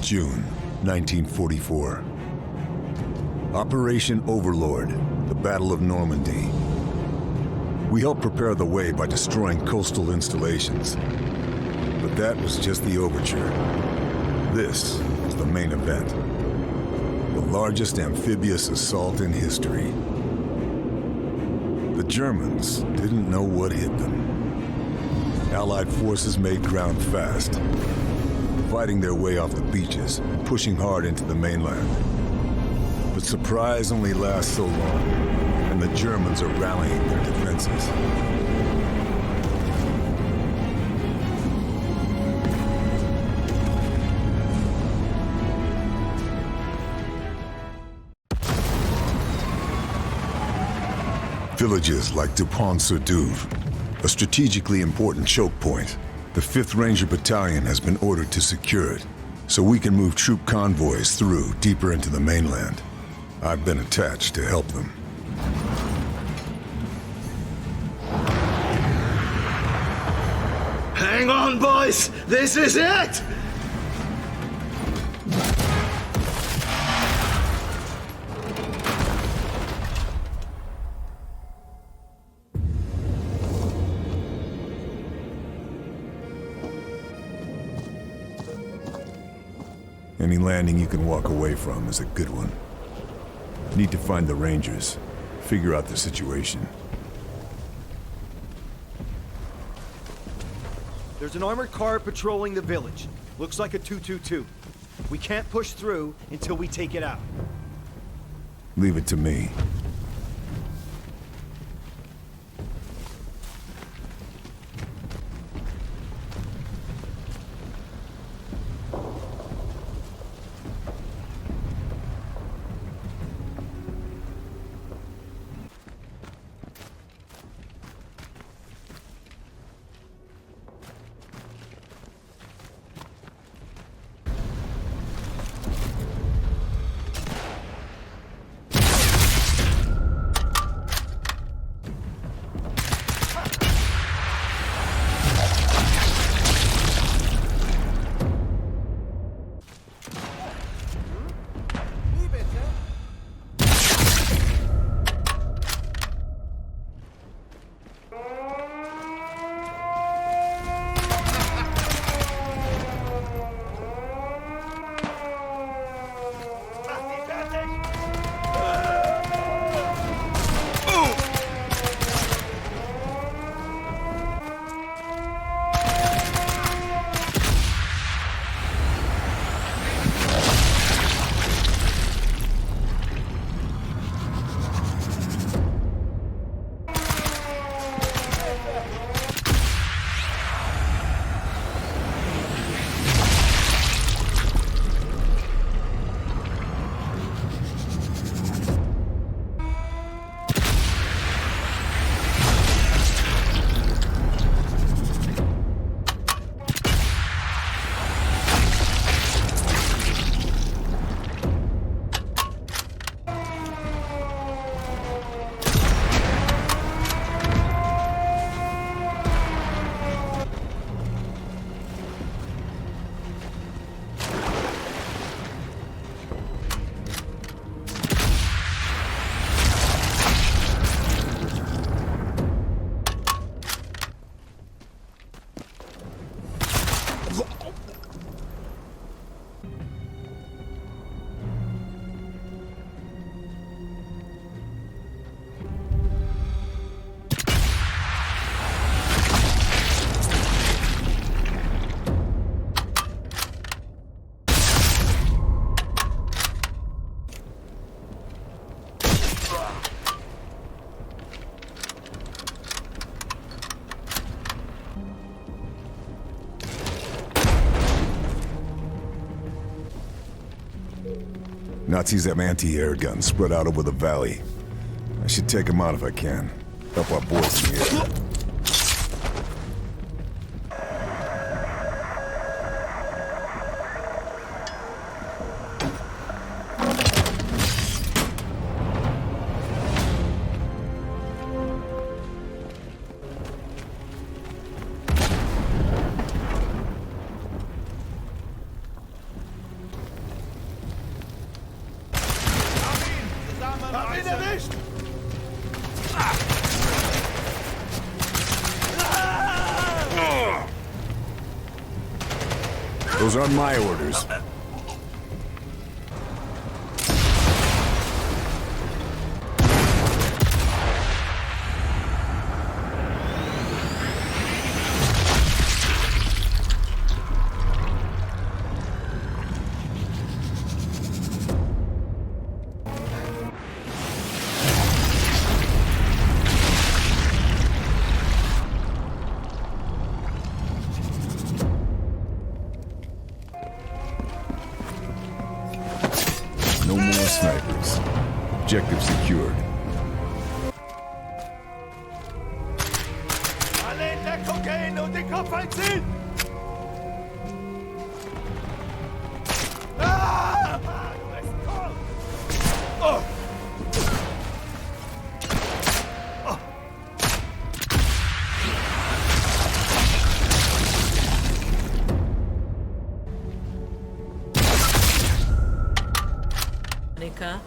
June 1944. Operation Overlord, the Battle of Normandy. We helped prepare the way by destroying coastal installations. But that was just the overture. This was the main event. The largest amphibious assault in history. The Germans didn't know what hit them. Allied forces made ground fast, fighting their way off the beaches and pushing hard into the mainland. But surprise only lasts so long, and the Germans are rallying their defenses. Villages like Dupont-sur-Douve, a strategically important choke point. The 5th Ranger Battalion has been ordered to secure it, so we can move troop convoys through deeper into the mainland. I've been attached to help them. Hang on, boys! This is it! Any landing you can walk away from is a good one. Need to find the Rangers, figure out the situation. There's an armored car patrolling the village. Looks like a 222. We can't push through until we take it out. Leave it to me. Nazis have anti-air guns spread out over the valley. I should take them out if I can. Help our boys in the air. Hab ihn erwischt! Those aren't my orders. No more snipers. Objective secured. Alle in Deckung gehen und den Kopf einziehen! Ah! Du bist Karl! Oh! Nika.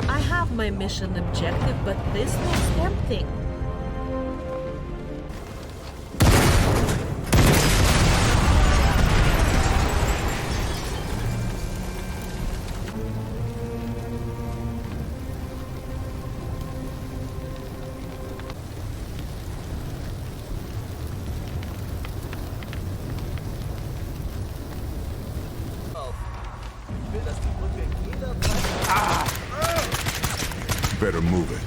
I have my mission objective, but this looks tempting. Better move it.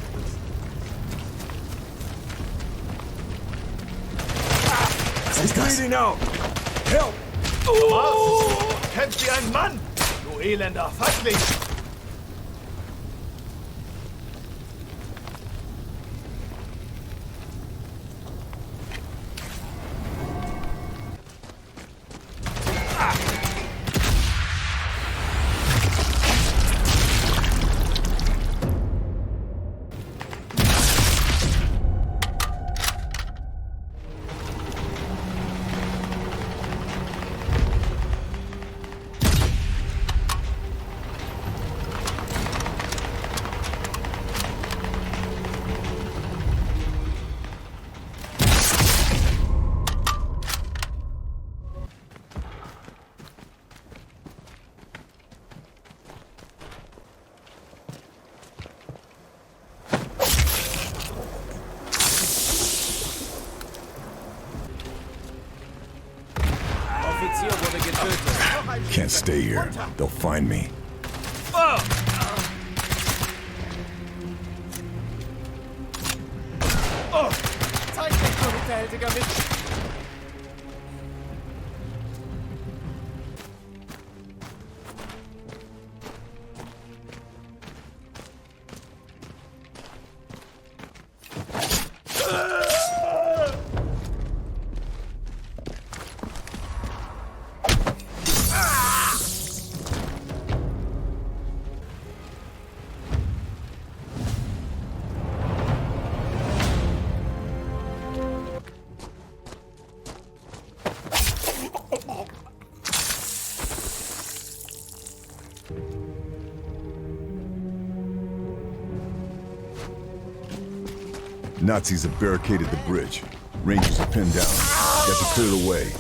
Bleeding out! Help! Oh! Kämpft wie ein Mann! Du elender Feigling! Can't stay here. They'll find me. Zeig dich, du hinterhältiger Mensch! Nazis have barricaded the bridge. Rangers are pinned down. Got to clear the way.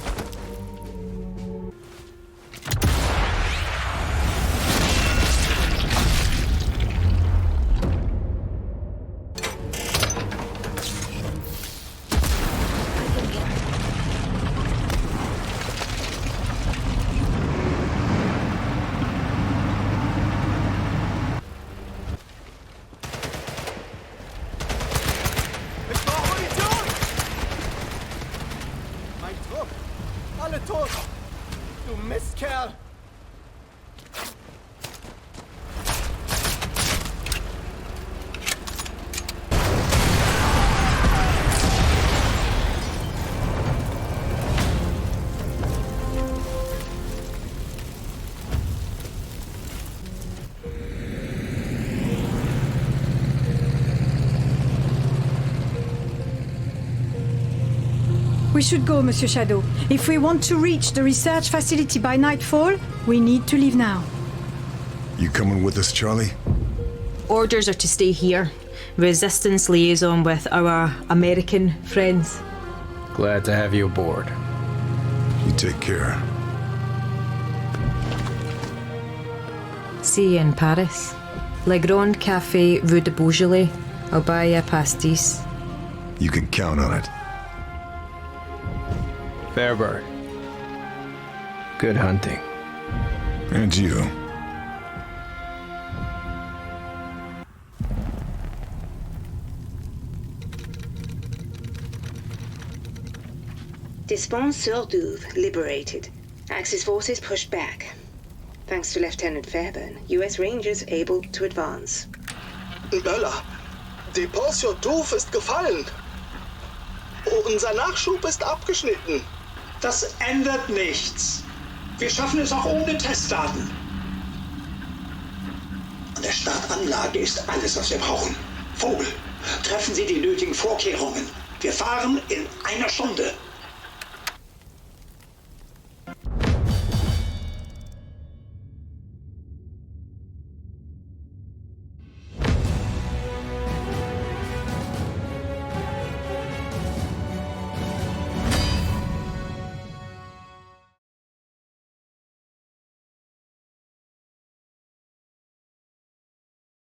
We should go, Monsieur Shadow. If we want to reach the research facility by nightfall, we need to leave now. You coming with us, Charlie? Orders are to stay here. Resistance liaison with our American friends. Glad to have you aboard. You take care. See you in Paris. Le Grand Café Rue de Beaujolais. I'll buy you a pastis. You can count on it. Fairburne. Good hunting. And you. Dispense-sur-Douve liberated. Axis forces pushed back. Thanks to Lieutenant Fairburne, US Rangers able to advance. Bella, Dispense-sur-Douve ist gefallen. Unser Nachschub ist abgeschnitten. Das ändert nichts. Wir schaffen es auch ohne Testdaten. An der Startanlage ist alles, was wir brauchen. Vogel, treffen Sie die nötigen Vorkehrungen. Wir fahren in einer Stunde.